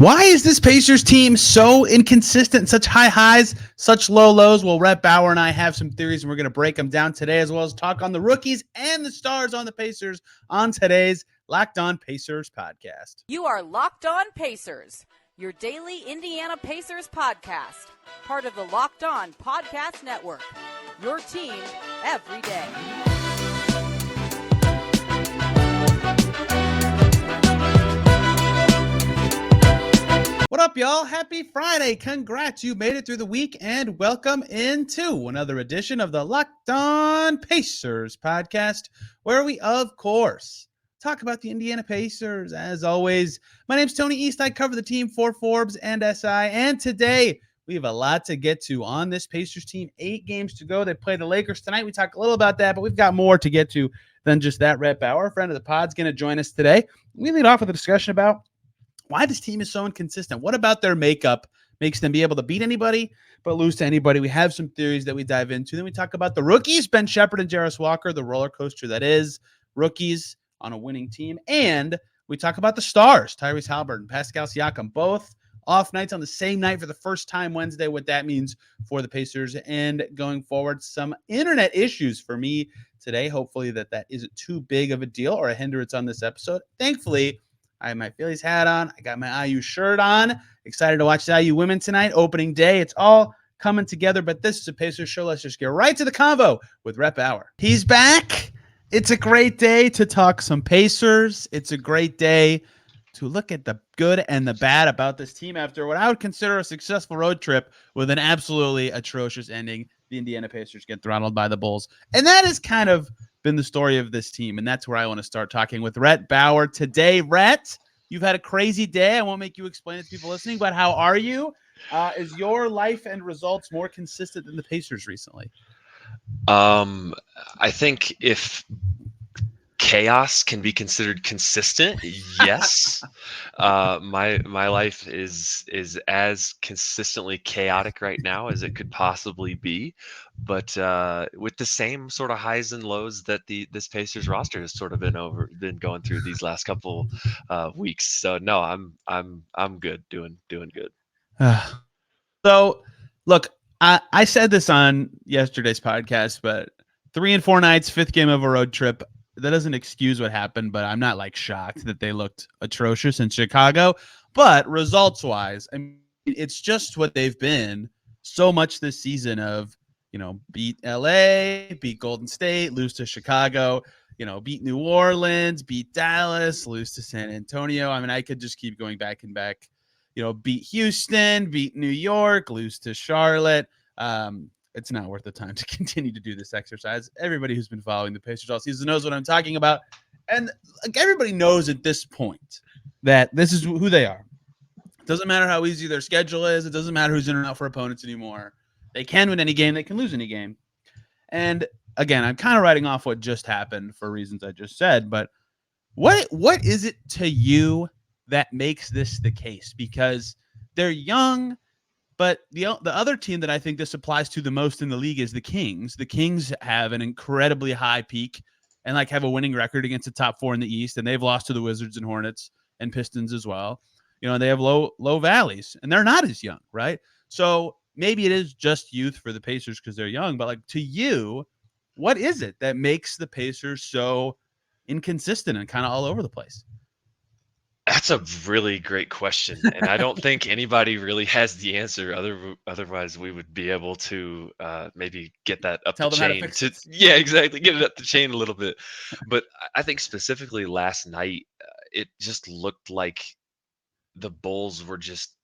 Why is this Pacers team so inconsistent, such high highs, such low lows? Well, Rhett Bauer and I have some theories, and we're going to break them down today, as well as talk on the rookies and the stars on the Pacers on today's Locked On Pacers podcast. You are Locked On Pacers, your daily Indiana Pacers podcast, part of the Locked On Podcast Network, your team every day. What up, y'all? Happy Friday. Congrats. You made it through the week, and welcome into another edition of the Locked On Pacers podcast, where we, of course, talk about the Indiana Pacers. As always, my name's Tony East. I cover the team for Forbes and SI, and today we have a lot to get to on this Pacers team. 8 games to go. They play the Lakers tonight. We talk a little about that, but we've got more to get to than just that. Rhett Bauer, friend of the pod, is going to join us today. We lead off with a discussion about why this team is so inconsistent. What about their makeup makes them be able to beat anybody but lose to anybody? We have some theories that we dive into. Then we talk about the rookies, Ben Sheppard and Jarace Walker, the roller coaster that is rookies on a winning team. And we talk about the stars, Tyrese, Haliburton, Pascal, Siakam, both off nights on the same night for the first time Wednesday, what that means for the Pacers. And going forward, some internet issues for me today. Hopefully that isn't too big of a deal or a hindrance on this episode. Thankfully, I have my Phillies hat on. I got my IU shirt on. Excited to watch the IU women tonight. Opening day. It's all coming together, but this is a Pacers show. Let's just get right to the convo with Rhett Bauer. He's back. It's a great day to talk some Pacers. It's a great day to look at the good and the bad about this team after what I would consider a successful road trip with an absolutely atrocious ending. The Indiana Pacers get throttled by the Bulls. And that has kind of been the story of this team, and that's where I want to start talking with Rhett Bauer today. Rhett, you've had a crazy day. I won't make you explain it to people listening, but how are you? Is your life and results more consistent than the Pacers recently? I think if chaos can be considered consistent, yes. My life is as consistently chaotic right now as it could possibly be, but with the same sort of highs and lows that this Pacers roster has sort of been going through these last couple weeks. So no, I'm good, doing good. So, look, I said this on yesterday's podcast, but 3 and 4 nights, 5th game of a road trip. That doesn't excuse what happened, but I'm not like shocked that they looked atrocious in Chicago. But results wise, I mean, it's just what they've been so much this season of, beat LA, beat Golden State, lose to Chicago, beat New Orleans, beat Dallas, lose to San Antonio. I mean, I could just keep going back and back, beat Houston, beat New York, lose to Charlotte. It's not worth the time to continue to do this exercise. Everybody who's been following the Pacers all season knows what I'm talking about. And like everybody knows at this point that this is who they are. It doesn't matter how easy their schedule is. It doesn't matter who's in or out for opponents anymore. They can win any game. They can lose any game. And again, I'm kind of writing off what just happened for reasons I just said. But what is it to you that makes this the case? Because they're young. But the other team that I think this applies to the most in the league is the Kings. The Kings have an incredibly high peak and have a winning record against the top 4 in the East, and they've lost to the Wizards and Hornets and Pistons as well. They have low valleys, and they're not as young, right? So maybe it is just youth for the Pacers because they're young, but to you, what is it that makes the Pacers so inconsistent and kind of all over the place? That's a really great question, and I don't think anybody really has the answer. Otherwise, we would be able to maybe get that up Tell the them how to chain. fix it. Yeah, exactly, get it up the chain a little bit. But I think specifically last night, it just looked like the Bulls were just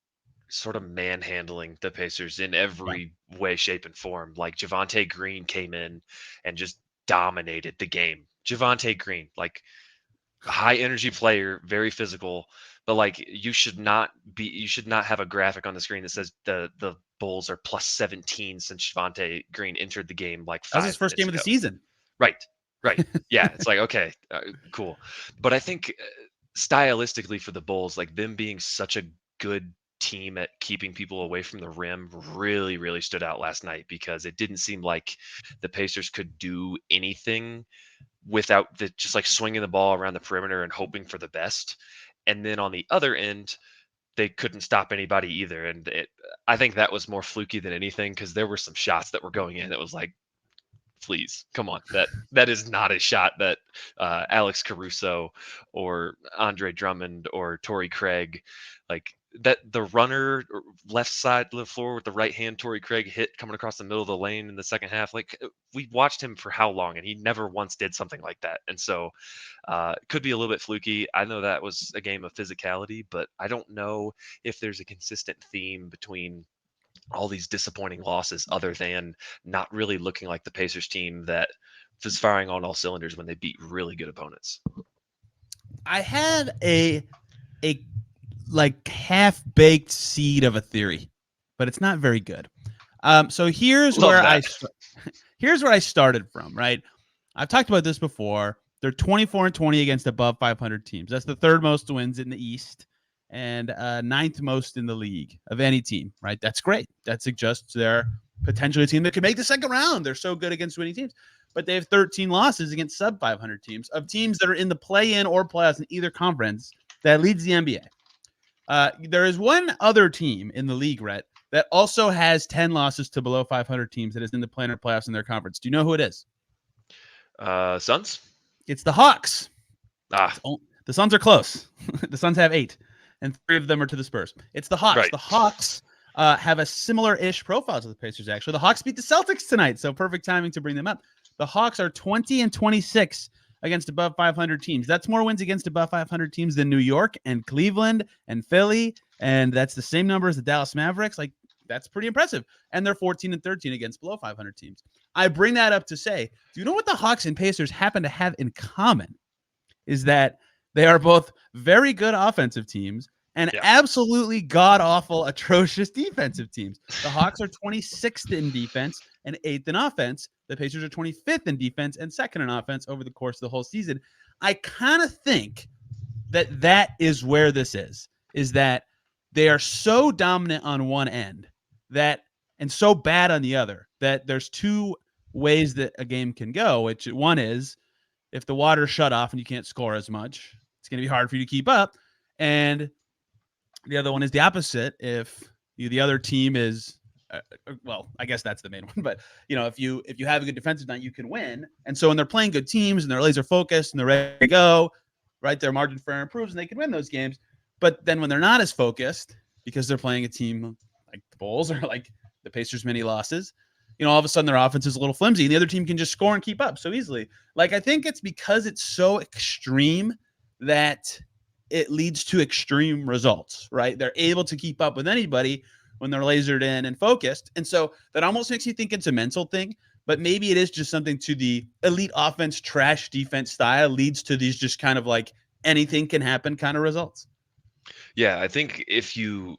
sort of manhandling the Pacers in every way, shape, and form. Like Javonte Green came in and just dominated the game. Javonte Green, high energy player, very physical, but you should not have a graphic on the screen that says the Bulls are plus 17 since Javonte Green entered the game That was his first game of the season. Right. Yeah, it's okay, cool. But I think stylistically for the Bulls, them being such a good team at keeping people away from the rim really, really stood out last night, because it didn't seem like the Pacers could do anything without just swinging the ball around the perimeter and hoping for the best. And then on the other end, they couldn't stop anybody either. And I think that was more fluky than anything, because there were some shots that were going in that was like, please, come on. That is not a shot that Alex Caruso or Andre Drummond or Torrey Craig, like that the runner left side of the floor with the right hand Torrey Craig hit coming across the middle of the lane in the second half. Like, we watched him for how long, and he never once did something like that. And so it could be a little bit fluky. I know that was a game of physicality, but I don't know if there's a consistent theme between all these disappointing losses other than not really looking like the Pacers team that was firing on all cylinders when they beat really good opponents. I had a like half-baked seed of a theory, but it's not very good. So here's where I started from, right? I've talked about this before. They're 24-20 against above 500 teams. That's the third most wins in the East and ninth most in the league of any team, right? That's great. That suggests they're potentially a team that could make the second round. They're so good against winning teams. But they have 13 losses against sub 500 teams, of teams that are in the play-in or playoffs in either conference that leads the NBA. There is one other team in the league, Rhett, that also has 10 losses to below 500 teams that is in the play-in or playoffs in their conference. Do you know who it is? Suns? It's the Hawks. The Suns are close. The Suns have 8, and 3 of them are to the Spurs. It's the Hawks. Right. The Hawks have a similar-ish profile to the Pacers, actually. The Hawks beat the Celtics tonight, so perfect timing to bring them up. The Hawks are 20-26 against above 500 teams. That's more wins against above 500 teams than New York and Cleveland and Philly, and that's the same number as the Dallas Mavericks. Like, that's pretty impressive. And they're 14-13 against below 500 teams. I bring that up to say, do you know what the Hawks and Pacers happen to have in common? Is that they are both very good offensive teams and absolutely god-awful, atrocious defensive teams. The Hawks are 26th in defense and 8th in offense. The Pacers are 25th in defense and 2nd in offense over the course of the whole season. I kind of think that is where this is that they are so dominant on one end that and so bad on the other that there's two ways that a game can go, which one is if the water's shut off and you can't score as much, it's going to be hard for you to keep up. And the other one is the opposite. If the other team is, well, I guess that's the main one. But, if you have a good defensive night, you can win. And so when they're playing good teams and they're laser focused and they're ready to go, right, their margin for error improves and they can win those games. But then when they're not as focused because they're playing a team like the Bulls or like the Pacers' many losses, all of a sudden their offense is a little flimsy and the other team can just score and keep up so easily. Like, I think it's because it's so extreme that it leads to extreme results, right? They're able to keep up with anybody when they're lasered in and focused. And so that almost makes you think it's a mental thing, but maybe it is just something to the elite offense, trash defense style leads to these just kind of like anything can happen kind of results. Yeah, I think if you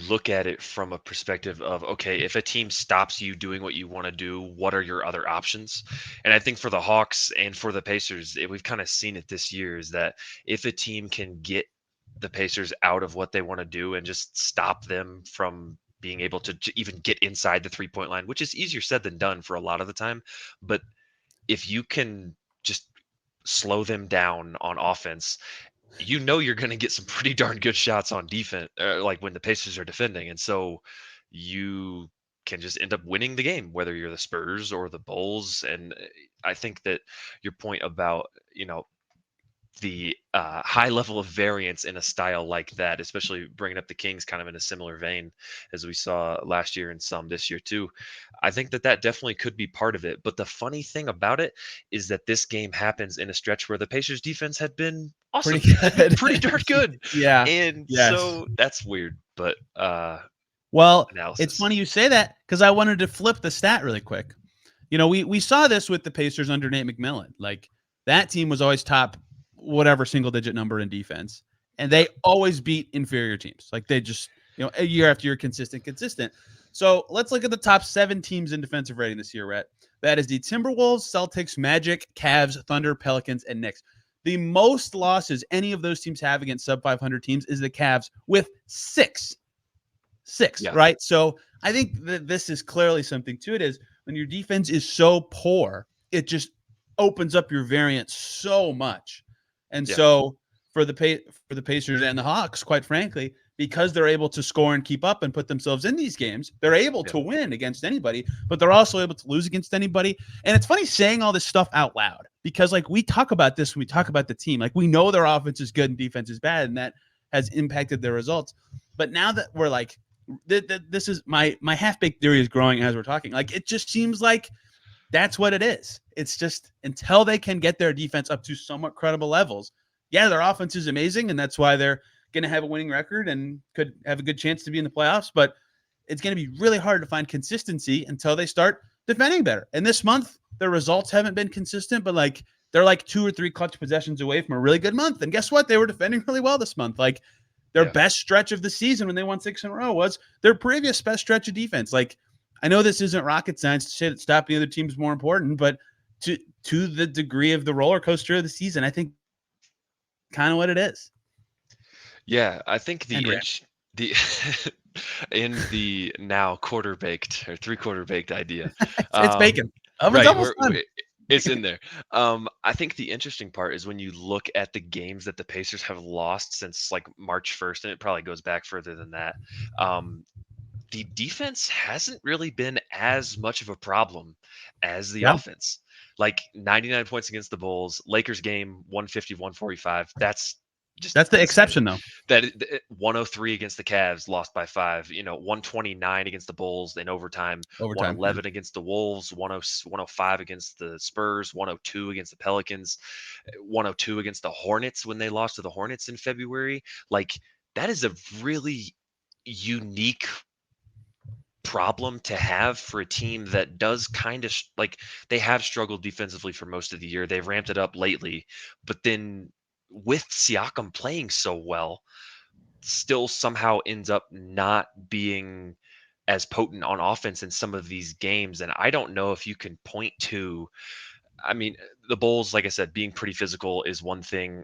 look at it from a perspective of, okay, if a team stops you doing what you want to do, what are your other options? And I think for the Hawks and for the Pacers, we've kind of seen it this year, is that if a team can get the Pacers out of what they want to do and just stop them from being able to even get inside the 3-point line, which is easier said than done for a lot of the time. But if you can just slow them down on offense, you're going to get some pretty darn good shots on defense, like when the Pacers are defending. And so you can just end up winning the game, whether you're the Spurs or the Bulls. And I think that your point about, the high level of variance in a style like that, especially bringing up the Kings kind of in a similar vein as we saw last year and some this year too, I think that definitely could be part of it. But the funny thing about it is that this game happens in a stretch where the Pacers defense had been awesome, pretty darn good. Yeah. And so that's weird, but well, analysis. It's funny you say that because I wanted to flip the stat really quick. We saw this with the Pacers under Nate McMillan. Like, that team was always top whatever single digit number in defense, and they always beat inferior teams. Like, they just, year after year, consistent. So let's look at the top 7 teams in defensive rating this year, Rhett. That is the Timberwolves, Celtics, Magic, Cavs, Thunder, Pelicans, and Knicks. The most losses any of those teams have against sub 500 teams is the Cavs with 6, right? So I think that this is clearly something to it, is when your defense is so poor, it just opens up your variance so much. And so for the Pacers and the Hawks, quite frankly, because they're able to score and keep up and put themselves in these games, they're able Yeah. to win against anybody, but they're also able to lose against anybody. And it's funny saying all this stuff out loud because like we talk about this when we talk about the team, like we know their offense is good and defense is bad, and that has impacted their results. But now that we're like, this is my half-baked theory is growing as we're talking. Like it just seems like that's what it is. It's just until they can get their defense up to somewhat credible levels. Yeah, their offense is amazing, and that's why they're going to have a winning record and could have a good chance to be in the playoffs. But it's going to be really hard to find consistency until they start defending better. And this month, their results haven't been consistent, but like they're like 2 or 3 clutch possessions away from a really good month. And guess what? They were defending really well this month. Like their best stretch of the season when they won 6 in a row was their previous best stretch of defense. Like I know this isn't rocket science to say that stopping the other team is more important, but to the degree of the roller coaster of the season, I think kind of what it is. Yeah, I think the in the now quarter baked or 3/4 baked idea. It's bacon. Oven's Right, almost done. it's in there. I think the interesting part is when you look at the games that the Pacers have lost since like March 1st, and it probably goes back further than that. The defense hasn't really been as much of a problem as the offense. Like 99 points against the Bulls, Lakers game 150-145. That's just That's the insane. exception though. That 103 against the Cavs, lost by 5. 129 against the Bulls in overtime. 111 against the Wolves. 105 against the Spurs. 102 against the Pelicans. 102 against the Hornets when they lost to the Hornets in February. Like that is a really unique problem to have for a team that does kind of like they have struggled defensively for most of the year. They've ramped it up lately, but then with Siakam playing so well, still somehow ends up not being as potent on offense in some of these games. And I don't know if you can point to, I mean, the Bulls, like I said, being pretty physical is one thing.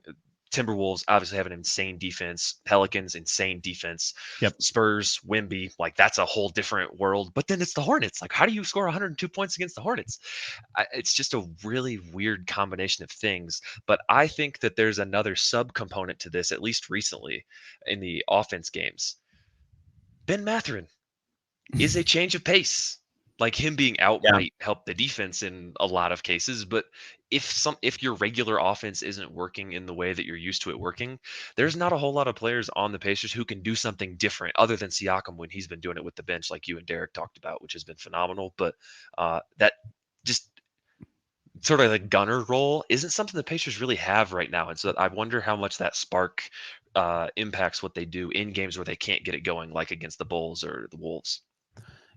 Timberwolves obviously have an insane defense. Pelicans, insane defense. Yep. Spurs, Wemby, like that's a whole different world. But then it's the Hornets. Like, how do you score 102 points against the Hornets? It's just a really weird combination of things. But I think that there's another subcomponent to this, at least recently in the offense games. Ben Mathurin is a change of pace. Like him being out might help the defense in a lot of cases, but if your regular offense isn't working in the way that you're used to it working, there's not a whole lot of players on the Pacers who can do something different other than Siakam when he's been doing it with the bench, like you and Derek talked about, which has been phenomenal. But that just sort of like gunner role isn't something the Pacers really have right now, and so I wonder how much that spark impacts what they do in games where they can't get it going, like against the Bulls or the Wolves.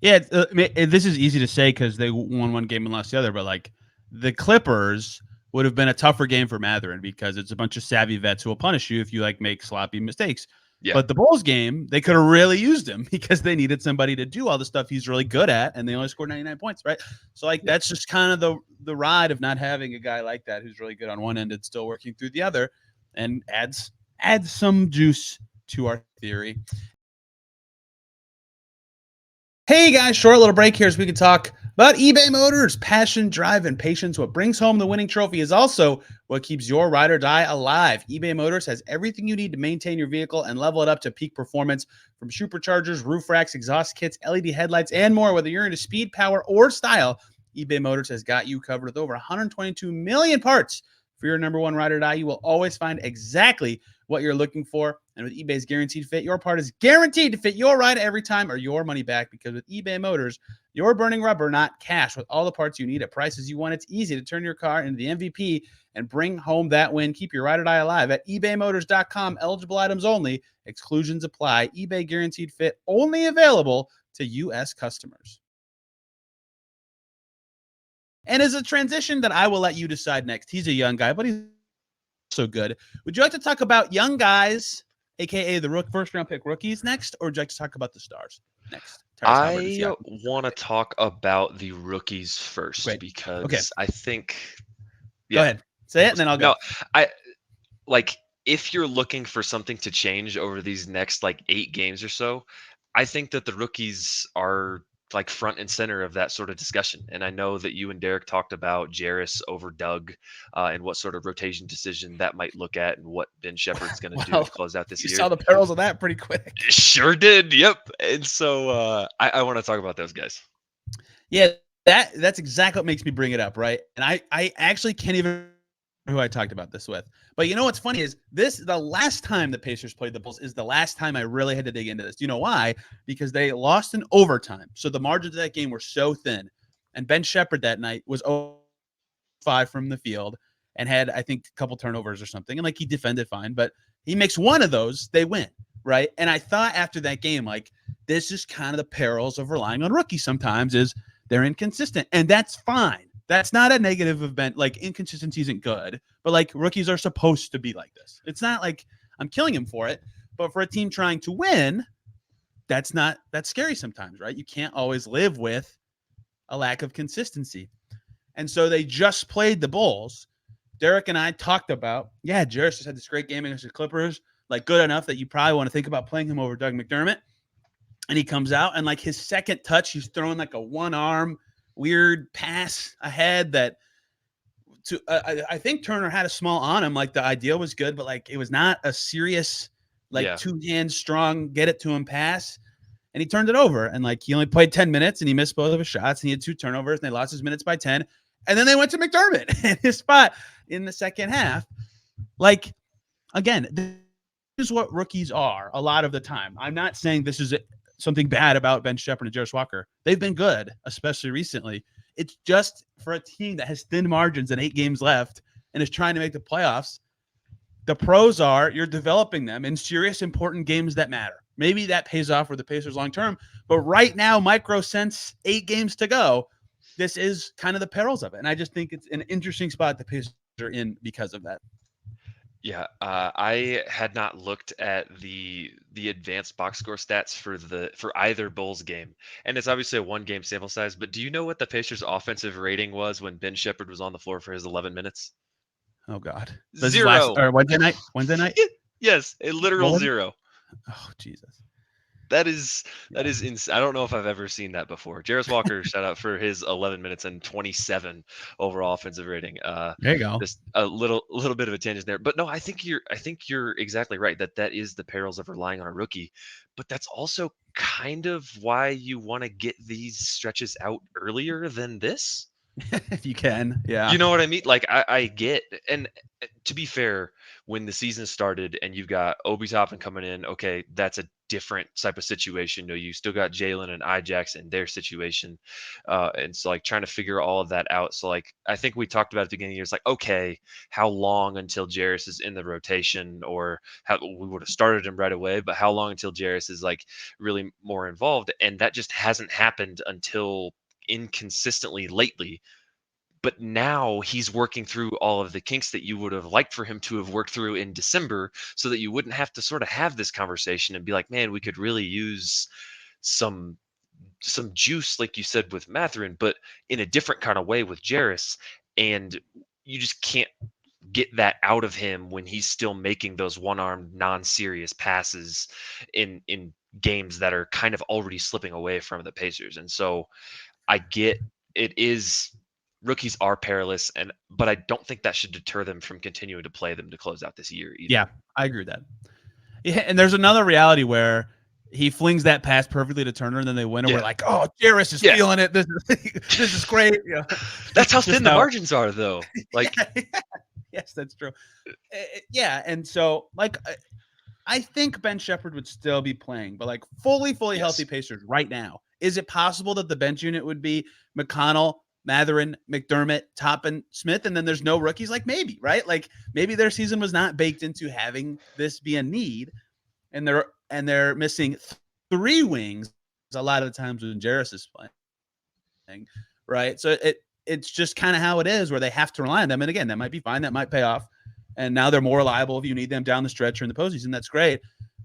Yeah, this is easy to say because they won one game and lost the other, but like the Clippers would have been a tougher game for Mathurin because it's a bunch of savvy vets who will punish you if you like make sloppy mistakes. Yeah. But the Bulls game, they could have really used him because they needed somebody to do all the stuff he's really good at, and they only scored 99 points, right? So like that's just kind of the ride of not having a guy like that who's really good on one end and still working through the other, and adds some juice to our theory. Hey guys, short little break here so we can talk about eBay Motors. Passion, drive, and patience. What brings home the winning trophy is also what keeps your ride or die alive. eBay Motors has everything you need to maintain your vehicle and level it up to peak performance, from superchargers, roof racks, exhaust kits, LED headlights, and more. Whether you're into speed, power, or style, eBay Motors has got you covered. With over 122 million parts for your number one ride or die, you will always find exactly what you're looking for. And with eBay's guaranteed fit, your part is guaranteed to fit your ride every time or your money back, because with eBay Motors, you're burning rubber, not cash. With all the parts you need at prices you want, it's easy to turn your car into the MVP and bring home that win. Keep your ride or die alive at ebaymotors.com. Eligible items only. Exclusions apply. eBay guaranteed fit only available to U.S. customers. And as a transition that I will let you decide next, he's a young guy, but he's so good. Would you like to talk about young guys, aka the first round pick rookies, next, or would you like to talk about the stars next? I want to talk about the rookies first. Great. Because I think. Yeah. Go ahead, say it, and then I'll go. No, if you're looking for something to change over these next 8 games or so, I think that the rookies are like front and center of that sort of discussion. And I know that you and Derek talked about Jarace over Doug and what sort of rotation decision that might look at and what Ben Sheppard's going to do to close out this you year. saw the perils of that pretty quick. Sure did. Yep. And so I want to talk about those guys. Yeah, that's exactly what makes me bring it up, right? And I actually can't even remember who I talked about this with. But you know what's funny is the last time the Pacers played the Bulls is the last time I really had to dig into this. Do you know why? Because they lost in overtime. So the margins of that game were so thin. And Ben Sheppard that night was 0-5 from the field and had, I think, a couple turnovers or something. And like he defended fine, but he makes one of those, they win, right? And I thought after that game, like, this is kind of the perils of relying on rookies sometimes is they're inconsistent. And that's fine. That's not a negative event. Like, inconsistency isn't good, but like rookies are supposed to be like this. It's not like I'm killing him for it, but for a team trying to win, that's scary sometimes, right? You can't always live with a lack of consistency. And so they just played the Bulls. Derek and I talked about, Jarace just had this great game against the Clippers, like good enough that you probably want to think about playing him over Doug McDermott. And he comes out and like his second touch, he's throwing like a one arm weird pass ahead that I think Turner had a small on him. Like the idea was good, but like it was not a serious, like 2 hands strong, get it to him pass. And he turned it over. And like he only played 10 minutes and he missed both of his shots and he had 2 turnovers and they lost his minutes by 10. And then they went to McDermott in his spot in the second half. Like, again, this is what rookies are a lot of the time. I'm not saying this is something bad about Ben Sheppard and Jarace Walker. They've been good, especially recently. It's just for a team that has thin margins and 8 games left and is trying to make the playoffs. The pros are you're developing them in serious, important games that matter. Maybe that pays off for the Pacers long term. But right now, micro sense, 8 games to go. This is kind of the perils of it. And I just think it's an interesting spot the Pacers are in because of that. Yeah, I had not looked at the advanced box score stats for either Bulls game, and it's obviously a 1-game sample size. But do you know what the Pacers' offensive rating was when Ben Sheppard was on the floor for his 11 minutes? Oh God, This 0. Wednesday night. Wednesday night. Yes, a literal 0. Oh Jesus. That is I don't know if I've ever seen that before. Jarace Walker, shout out for his 11 minutes and 27 overall offensive rating. There you go. Just a little bit of a tangent there, but no, I think you're exactly right that is the perils of relying on a rookie, but that's also kind of why you want to get these stretches out earlier than this. If you can, yeah. You know what I mean? Like I get, and to be fair, when the season started and you've got Obi Toppin coming in, okay, that's a different type of situation. You still got Jalen and Ijax in their situation, and so like trying to figure all of that out. So like I think we talked about at the beginning of the year, it's like, okay, how long until Jarace is in the rotation, or how we would have started him right away, but how long until Jarace is like really more involved, and that just hasn't happened until inconsistently lately. But now he's working through all of the kinks that you would have liked for him to have worked through in December, so that you wouldn't have to sort of have this conversation and be like, man, we could really use some juice, like you said with Mathurin, but in a different kind of way with Jarace. And you just can't get that out of him when he's still making those one-armed non-serious passes in games that are kind of already slipping away from the Pacers. And so I get it is rookies are perilous, but I don't think that should deter them from continuing to play them to close out this year either. Yeah, I agree with that. Yeah, and there's another reality where he flings that pass perfectly to Turner, and then they win, and we're like, "Oh, Jarace is feeling it. This is great." Yeah. That's how thin the margins are, though. Like, yes, that's true. Yeah, and so like, I think Ben Sheppard would still be playing, but like fully healthy Pacers right now. Is it possible that the bench unit would be McConnell, Mathurin, McDermott, Toppin, Smith, and then there's no rookies? Like maybe, right? Like maybe their season was not baked into having this be a need, and they're missing 3 wings a lot of the times when Jarace is playing, right? So it's just kind of how it is, where they have to rely on them. And again, that might be fine, that might pay off, and now they're more reliable if you need them down the stretch or in the postseason. That's great,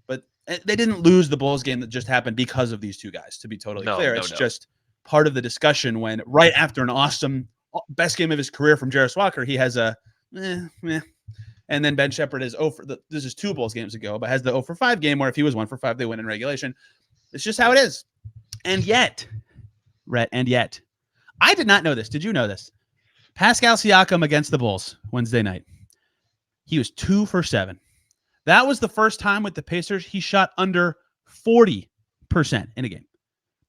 but they didn't lose the Bulls game that just happened because of these 2 guys. To be totally clear, it's just part of the discussion when right after an awesome best game of his career from Jarace Walker, he has a and then Ben Sheppard is this is 2 Bulls games ago, but has the 0-for-5 game where if he was 1-for-5, they win in regulation. It's just how it is. And yet Rhett, and yet I did not know this. Did you know this? Pascal Siakam against the Bulls Wednesday night. He was 2 for 7. That was the first time with the Pacers he shot under 40% in a game.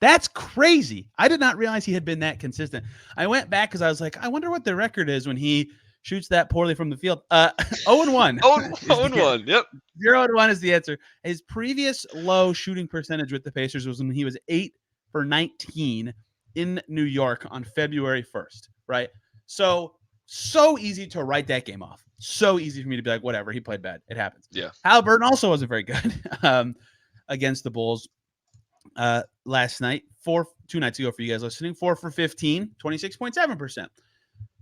That's crazy. I did not realize he had been that consistent. I went back because I was like, I wonder what the record is when he shoots that poorly from the field. 0-1. 0-1. Yep. 0-1 is the answer. His previous low shooting percentage with the Pacers was when he was 8 for 19 in New York on February 1st, right? So easy to write that game off. So easy for me to be like, whatever, he played bad. It happens. Yeah. Haliburton also wasn't very good against the Bulls last night. 2 nights ago for you guys listening. 4 for 15, 26.7%.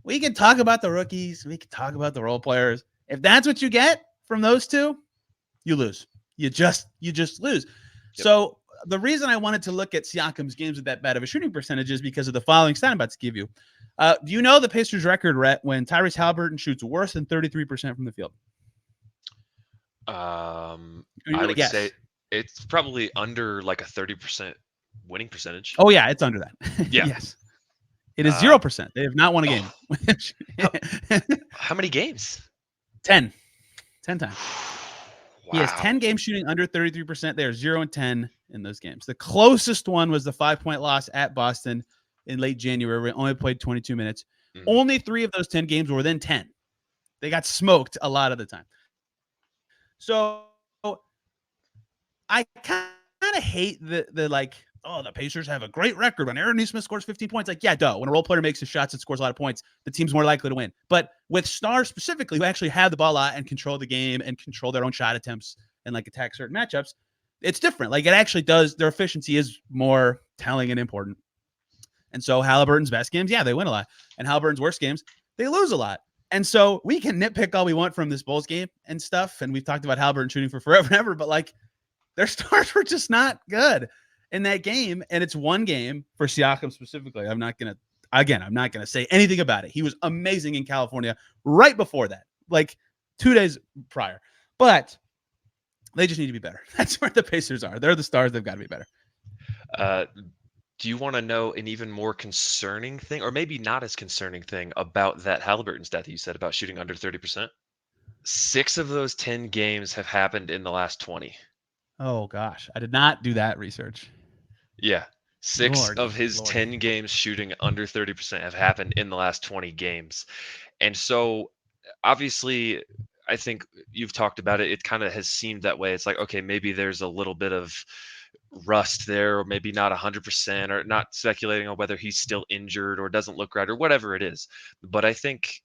We can talk about the rookies. We can talk about the role players. If that's what you get from those two, you lose. You just lose. Yep. So the reason I wanted to look at Siakam's games with that bad of a shooting percentage is because of the following stat I'm about to give you. Do you know the Pacers record, Rhett, when Tyrese Haliburton shoots worse than 33% from the field? I would say it's probably under like a 30% winning percentage. Oh, yeah, it's under that. Yeah. Yes. It is 0%. They have not won a game. How many games? 10. 10 times. Wow. He has 10 games shooting under 33%. They are 0-10 in those games. The closest one was the 5-point loss at Boston in late January. We only played 22 minutes. Mm-hmm. Only 3 of those 10 games were within 10. They got smoked a lot of the time. So I kind of hate the like, oh, the Pacers have a great record when Aaron Nesmith scores 15 points. Like, yeah, duh. When a role player makes his shots and scores a lot of points, the team's more likely to win. But with stars specifically who actually have the ball a lot and control the game and control their own shot attempts and like attack certain matchups, it's different. Like it actually does. Their efficiency is more telling and important. And so Haliburton's best games, yeah, they win a lot. And Haliburton's worst games, they lose a lot. And so we can nitpick all we want from this Bulls game and stuff. And we've talked about Haliburton shooting for forever and ever, but like their stars were just not good in that game. And it's one game for Siakam specifically. I'm not going to say anything about it. He was amazing in California right before that, like 2 days prior. But they just need to be better. That's where the Pacers are. They're the stars. They've got to be better. Do you want to know an even more concerning thing, or maybe not as concerning thing about that Haliburton stat that you said about shooting under 30%? 6 of those 10 games have happened in the last 20. Oh, gosh. I did not do that research. Yeah. 6 of his 10 games shooting under 30% have happened in the last 20 games. And so, obviously, I think you've talked about it. It kind of has seemed that way. It's like, okay, maybe there's a little bit of rust there, or maybe not 100%, or not speculating on whether he's still injured or doesn't look right or whatever it is. But I think,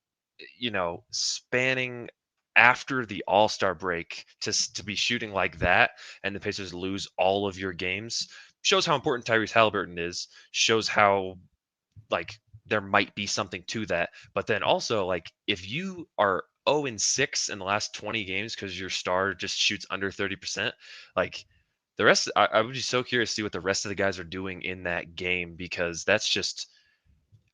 spanning after the All-Star break to be shooting like that and the Pacers lose all of your games shows how important Tyrese Haliburton is, shows how like there might be something to that. But then also, like, if you are 0-6 in the last 20 games because your star just shoots under 30%, like the rest, I would be so curious to see what the rest of the guys are doing in that game, because that's just,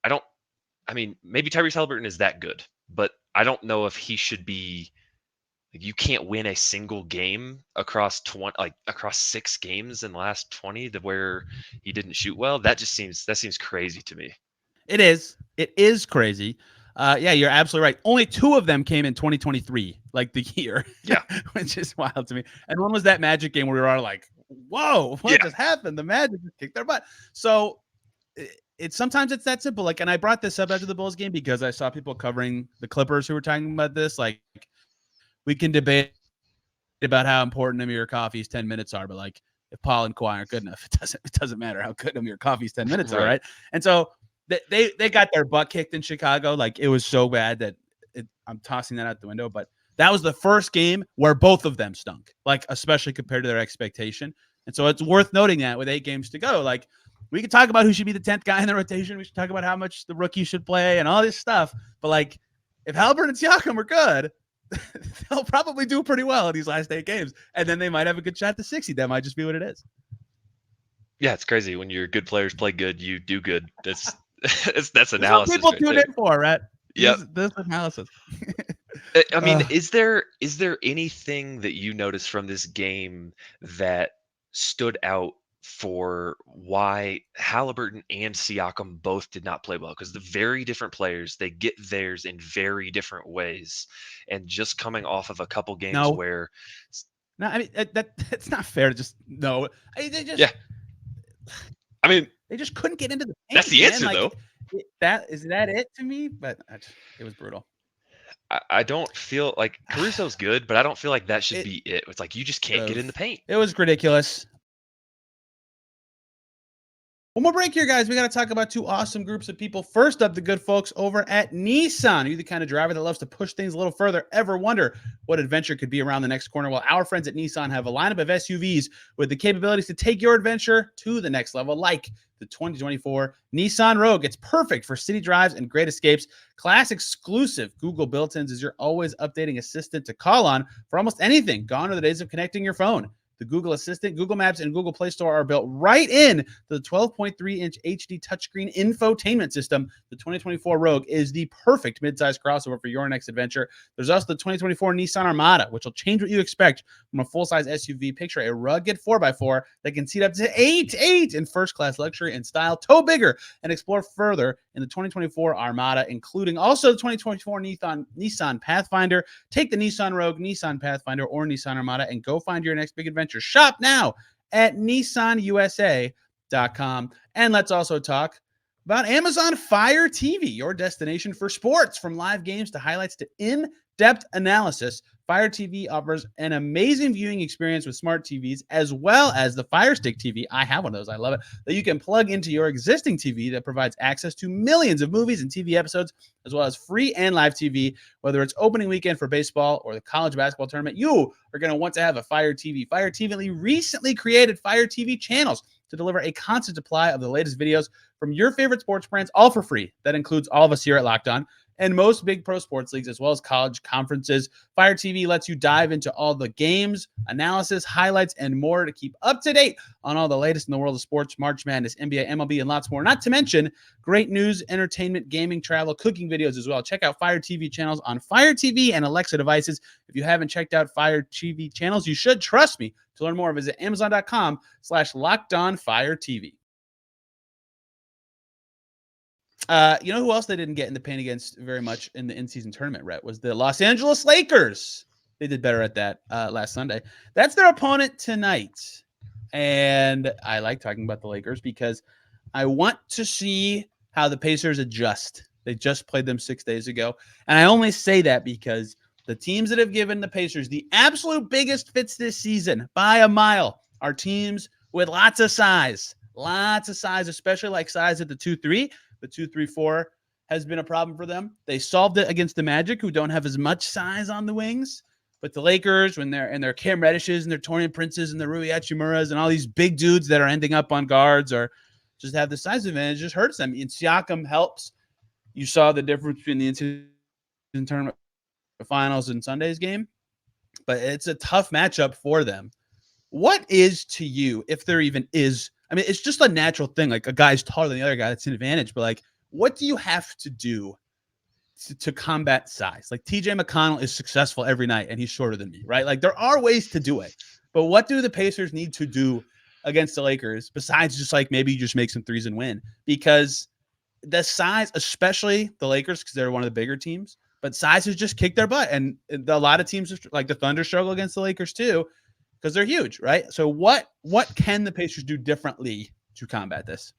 maybe Tyrese Haliburton is that good, but I don't know if he should be. You can't win a single game across 6 games in the last 20 to where he didn't shoot well. That seems crazy to me. It is crazy. Yeah, you're absolutely right. Only 2 of them came in 2023, like the year. Yeah. Which is wild to me. And one was that Magic game where we were all like, whoa, what just happened? The Magic just kicked their butt. So sometimes it's that simple. Like, and I brought this up after the Bulls game because I saw people covering the Clippers who were talking about this. Like, we can debate about how important Amir Coffey's 10 minutes are, but like if Paul and Kawhi aren't good enough, it doesn't matter how good Amir Coffey's 10 minutes are, right? And so they got their butt kicked in Chicago. Like it was so bad that I'm tossing that out the window. But that was the first game where both of them stunk, like especially compared to their expectation. And so it's worth noting that with 8 games to go, like we could talk about who should be the 10th guy in the rotation. We should talk about how much the rookie should play and all this stuff. But like if Haliburton and Siakam are good, they'll probably do pretty well in these last 8 games. And then they might have a good shot to 60. That might just be what it is. Yeah, it's crazy. When your good players play good, you do good. That's analysis. People tune in for, right? Yeah, this analysis. I mean, is there anything that you noticed from this game that stood out for why Haliburton and Siakam both did not play well, because the very different players, they get theirs in very different ways. And just coming off of a couple games No, where, no, I mean that's not fair to just no. They just yeah, I mean, they just couldn't get into the that's paint, the man. answer Like though. that is that it to me, but it was brutal. I don't feel like Caruso's good, but I don't feel like that should It be it. It's like you just can't get in the of paint. it was ridiculous. One more break here, guys. We got to talk about two awesome groups of people. First up, the good folks over at Nissan. Are you the kind of driver that loves to push things a little further? Ever wonder what adventure could be around the next corner? Well, our friends at Nissan have a lineup of SUVs with the capabilities to take your adventure to the next level, like the 2024 Nissan Rogue. It's perfect for city drives and great escapes. Class exclusive Google built-ins is your always updating assistant to call on for almost anything. Gone are the days of connecting your phone. The Google Assistant, Google Maps, and Google Play Store are built right in the 12.3-inch HD touchscreen infotainment system. The 2024 Rogue is the perfect midsize crossover for your next adventure. There's also the 2024 Nissan Armada, which will change what you expect from a full-size SUV. Picture a rugged 4x4 that can seat up to eight in first-class luxury and style. Tow bigger and explore further in the 2024 Armada, including also the 2024 Nissan Pathfinder. Take the Nissan Rogue, Nissan Pathfinder, or Nissan Armada and go find your next big adventure. Shop now at nissanusa.com. And let's also talk about Amazon Fire TV, your destination for sports. From live games to highlights to in-depth analysis, Fire TV offers an amazing viewing experience with smart TVs, as well as the Fire Stick TV. I have one of those. I love it. That you can plug into your existing TV that provides access to millions of movies and TV episodes, as well as free and live TV. Whether it's opening weekend for baseball or the college basketball tournament, you are going to want to have a Fire TV. Fire TV recently created Fire TV channels to deliver a constant supply of the latest videos from your favorite sports brands, all for free. That includes all of us here at Locked On and most big pro sports leagues, as well as college conferences. Fire TV lets you dive into all the games, analysis, highlights, and more to keep up to date on all the latest in the world of sports, March Madness, NBA, MLB, and lots more. Not to mention great news, entertainment, gaming, travel, cooking videos as well. Check out Fire TV channels on Fire TV and Alexa devices. If you haven't checked out Fire TV channels, you should. Trust me. To learn more, visit amazon.com/LockedOnFireTV. You know who else they didn't get in the paint against very much in the in-season tournament, Rhett, was the Los Angeles Lakers. They did better at that last Sunday. That's their opponent tonight. And I like talking about the Lakers because I want to see how the Pacers adjust. They just played them 6 days ago. And I only say that because the teams that have given the Pacers the absolute biggest fits this season by a mile are teams with lots of size, especially like size at the 2-3. The 2-3-4 has been a problem for them. They solved it against the Magic, who don't have as much size on the wings. But the Lakers, when they're and their Cam Reddishes and their Torian Princes and their Rui Hachimuras and all these big dudes that are ending up on guards or just have the size advantage, just hurts them. And Siakam helps. You saw the difference between the in-season tournament finals and Sunday's game. But it's a tough matchup for them. What is to you, if there even is, I mean, it's just a natural thing. Like a guy's taller than the other guy, that's an advantage. But like, what do you have to do to combat size? Like TJ McConnell is successful every night and he's shorter than me, right? Like there are ways to do it. But what do the Pacers need to do against the Lakers besides just like maybe you just make some threes and win? Because the size, especially the Lakers, because they're one of the bigger teams, but size has just kicked their butt. And a lot of teams like the Thunder struggle against the Lakers too, because they're huge, right? So what can the Pacers do differently to combat this?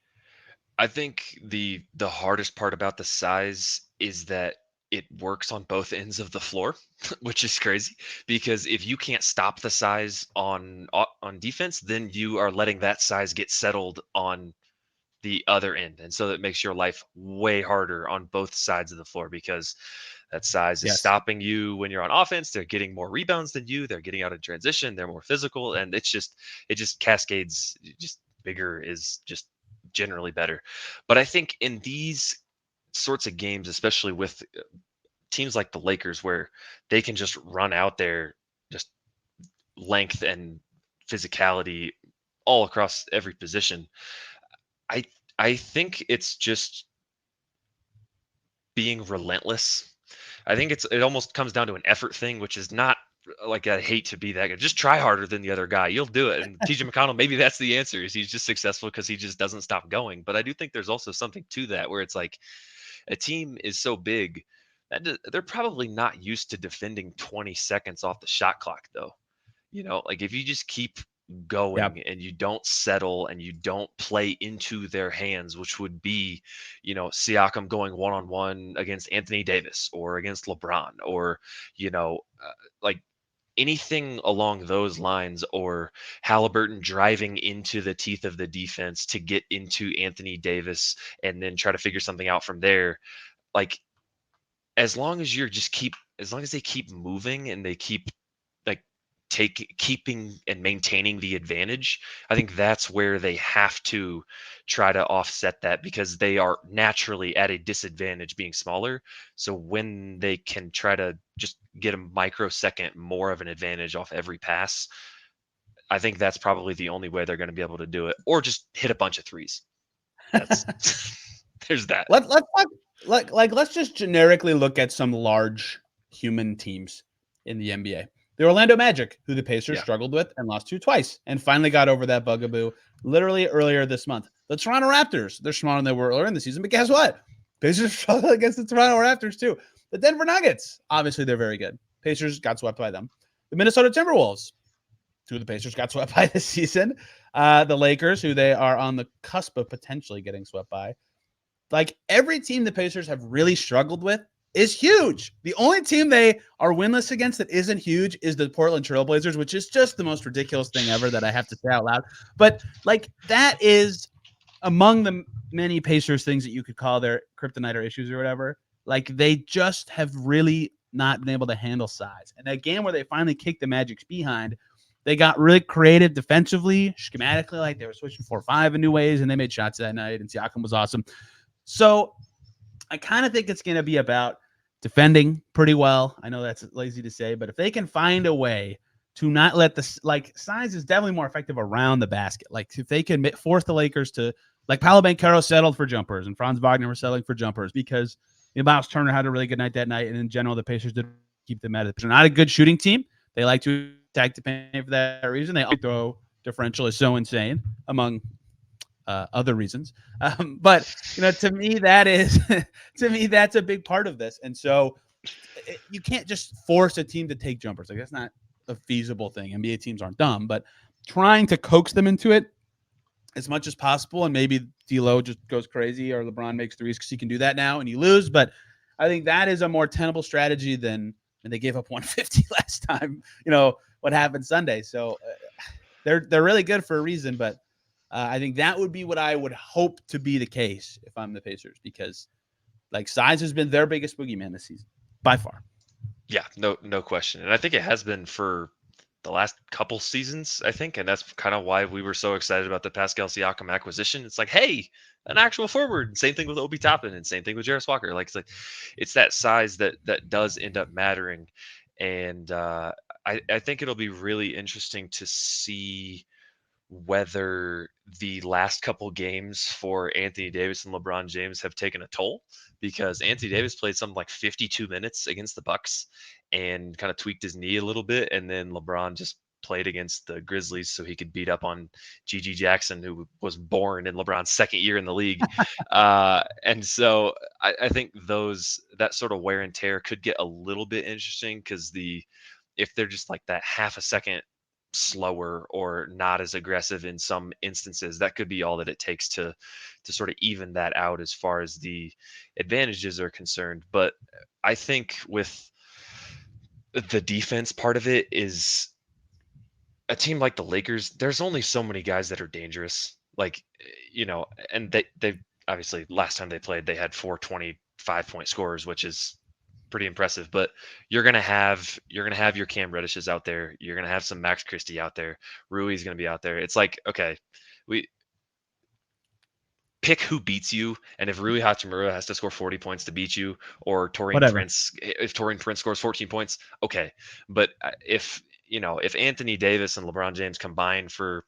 I think the hardest part about the size is that it works on both ends of the floor, which is crazy because if you can't stop the size on defense, then you are letting that size get settled on the other end. And so that makes your life way harder on both sides of the floor because that size is Yes. stopping you when you're on offense. They're getting more rebounds than you. They're getting out of transition. They're more physical. And it just cascades. Just bigger is just generally better. But I think in these sorts of games, especially with teams like the Lakers, where they can just run out there, just length and physicality all across every position. I I think it's just being relentless. I think it almost comes down to an effort thing, which is not like, I hate to be that guy. Just try harder than the other guy. You'll do it. And TJ McConnell, maybe that's the answer, is he's just successful because he just doesn't stop going. But I do think there's also something to that where it's like a team is so big that they're probably not used to defending 20 seconds off the shot clock, though. Like if you just keep Yeah. going and you don't settle and you don't play into their hands, which would be, Siakam going one-on-one against Anthony Davis or against LeBron, or, like anything along those lines, or Haliburton driving into the teeth of the defense to get into Anthony Davis and then try to figure something out from there. Like, as long as as long as they keep moving and they keep like keeping and maintaining the advantage, I think that's where they have to try to offset that, because they are naturally at a disadvantage being smaller. So when they can try to just get a microsecond more of an advantage off every pass, I think that's probably the only way they're going to be able to do it, or just hit a bunch of threes. That's there's that. Let's talk, let's just generically look at some large human teams in the NBA. The Orlando Magic, who the Pacers Yeah. struggled with and lost to twice, and finally got over that bugaboo literally earlier this month. The Toronto Raptors, they're smaller than they were earlier in the season, but guess what? Pacers struggled against the Toronto Raptors too. The Denver Nuggets, obviously they're very good. Pacers got swept by them. The Minnesota Timberwolves, who the Pacers got swept by this season. The Lakers, who they are on the cusp of potentially getting swept by. Like, every team the Pacers have really struggled with is huge. The only team they are winless against that isn't huge is the Portland Trailblazers, which is just the most ridiculous thing ever that I have to say out loud. But like, that is among the many Pacers things that you could call their kryptonite or issues or whatever. Like, they just have really not been able to handle size. And a game where they finally kicked the Magic's behind, they got really creative defensively, schematically, like they were switching 4-5 in new ways, and they made shots that night, and Siakam was awesome. So I kind of think it's going to be about defending pretty well. I know that's lazy to say, but if they can find a way to not let size is definitely more effective around the basket. Like, if they can force the Lakers to, like, Paolo Banchero settled for jumpers and Franz Wagner were settling for jumpers because Myles Turner had a really good night that night. And in general, the Pacers did keep them at it. They're not a good shooting team. They like to attack the paint for that reason. They throw differential is so insane, among other reasons. But to me, that's a big part of this. And so you can't just force a team to take jumpers. Like, that's not a feasible thing. NBA teams aren't dumb, but trying to coax them into it as much as possible. And maybe D'Lo just goes crazy, or LeBron makes threes because he can do that now and you lose. But I think that is a more tenable strategy than when they gave up 150 last time, what happened Sunday. So they're really good for a reason, but I think that would be what I would hope to be the case if I'm the Pacers, because like, size has been their biggest boogeyman this season by far. Yeah, no question. And I think it has been for the last couple seasons, I think. And that's kind of why we were so excited about the Pascal Siakam acquisition. It's like, hey, an actual forward. Same thing with Obi Toppin, and same thing with Jarace Walker. It's that size that does end up mattering. And I think it'll be really interesting to see whether the last couple games for Anthony Davis and LeBron James have taken a toll, because Anthony Davis played something like 52 minutes against the Bucks and kind of tweaked his knee a little bit, and then LeBron just played against the Grizzlies so he could beat up on Gigi Jackson, who was born in LeBron's second year in the league. And so I think that sort of wear and tear could get a little bit interesting, because if they're just like that half a second slower or not as aggressive in some instances, that could be all that it takes to sort of even that out as far as the advantages are concerned. But I think with the defense part of it, is a team like the Lakers, there's only so many guys that are dangerous. Like, and they obviously, last time they played, they had 4 25-point scorers, which is pretty impressive. But you're gonna have your Cam Reddishes out there. You're gonna have some Max Christie out there. Rui's gonna be out there. It's like, okay, we pick who beats you, and if Rui Hachimura has to score 40 points to beat you, or if Torian Prince scores 14 points, okay. But if Anthony Davis and LeBron James combine for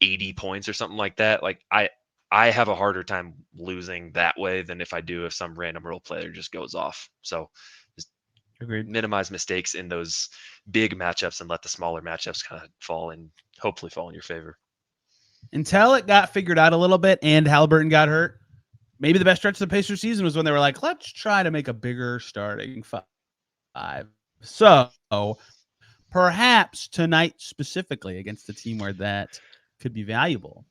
80 points or something like that, like I have a harder time losing that way than if I do if some random role player just goes off. So Agreed. minimize mistakes in those big matchups and let the smaller matchups kind of hopefully fall in your favor. Until it got figured out a little bit and Haliburton got hurt, maybe the best stretch of the Pacers season was when they were like, let's try to make a bigger starting five. So perhaps tonight specifically against a team where that could be valuable.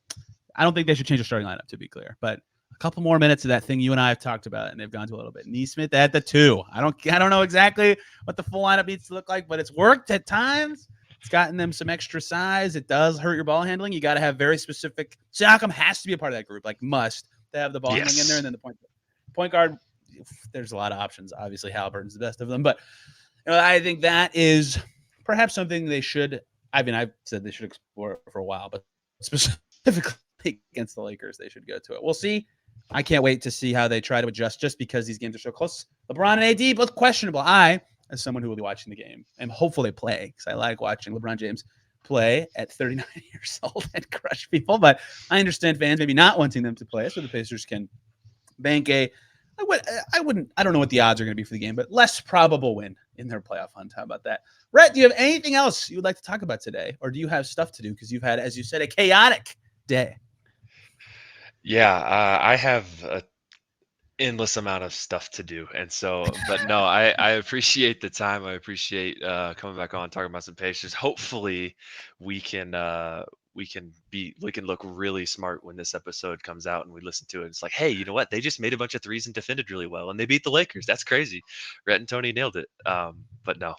I don't think they should change their starting lineup, to be clear, but a couple more minutes of that thing you and I have talked about, and they've gone to a little bit. Neesmith at the 2. I don't know exactly what the full lineup needs to look like, but it's worked at times. It's gotten them some extra size. It does hurt your ball handling. You got to have very specific. Siakam has to be a part of that group, like must to have the ball handling in there, and then the point guard. There's a lot of options. Obviously, Haliburton's the best of them, but I think that is perhaps something they should. I mean, I've said they should explore for a while, but specifically against the Lakers, they should go to it. We'll see. I can't wait to see how they try to adjust just because these games are so close. LeBron and AD, both questionable. I, as someone who will be watching the game, and hopefully play, because I like watching LeBron James play at 39 years old and crush people, but I understand fans maybe not wanting them to play so the Pacers can bank I don't know what the odds are going to be for the game, but less probable win in their playoff hunt. How about that? Rhett, do you have anything else you would like to talk about today? Or do you have stuff to do? Because you've had, as you said, a chaotic day. Yeah, I have an endless amount of stuff to do. And so, but no, I appreciate the time. I appreciate coming back on, talking about some Pacers. Hopefully we can look really smart when this episode comes out and we listen to it. It's like, hey, you know what? They just made a bunch of threes and defended really well, and they beat the Lakers. That's crazy. Rhett and Tony nailed it. But no.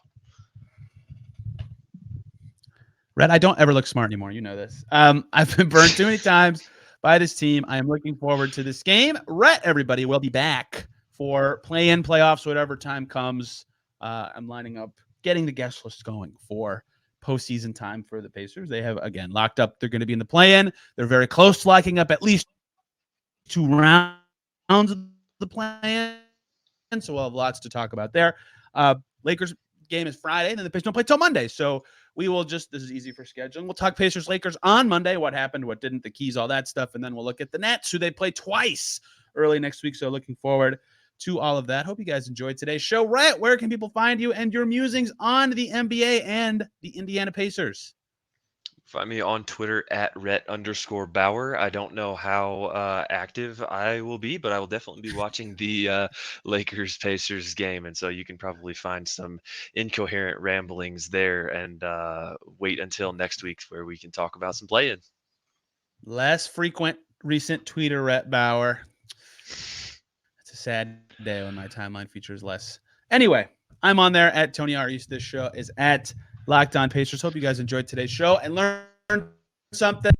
Rhett, I don't ever look smart anymore. You know this. I've been burned too many times by this team. I am looking forward to this game. Rhett, everybody, will be back for play-in, playoffs, whatever time comes. I'm lining up, getting the guest list going for postseason time for the Pacers. They have, again, locked up. They're going to be in the play-in. They're very close to locking up at least 2 rounds of the play-in. So we'll have lots to talk about there. Lakers game is Friday, and then the Pacers don't play till Monday. So we will this is easy for scheduling. We'll talk Pacers Lakers on Monday. What happened, what didn't, the keys, all that stuff. And then we'll look at the Nets, who they play twice early next week. So looking forward to all of that. Hope you guys enjoyed today's show. Rhett, where can people find you and your musings on the NBA and the Indiana Pacers? Find me on Twitter at Rhett_Bauer. I don't know how active I will be, but I will definitely be watching the Lakers Pacers game. And so you can probably find some incoherent ramblings there and wait until next week where we can talk about some play-in. Less frequent recent tweeter, Rhett Bauer. It's a sad day when my timeline features less. Anyway, I'm on there at Tony R. East. This show is at Locked On Pacers. Hope you guys enjoyed today's show and learned something.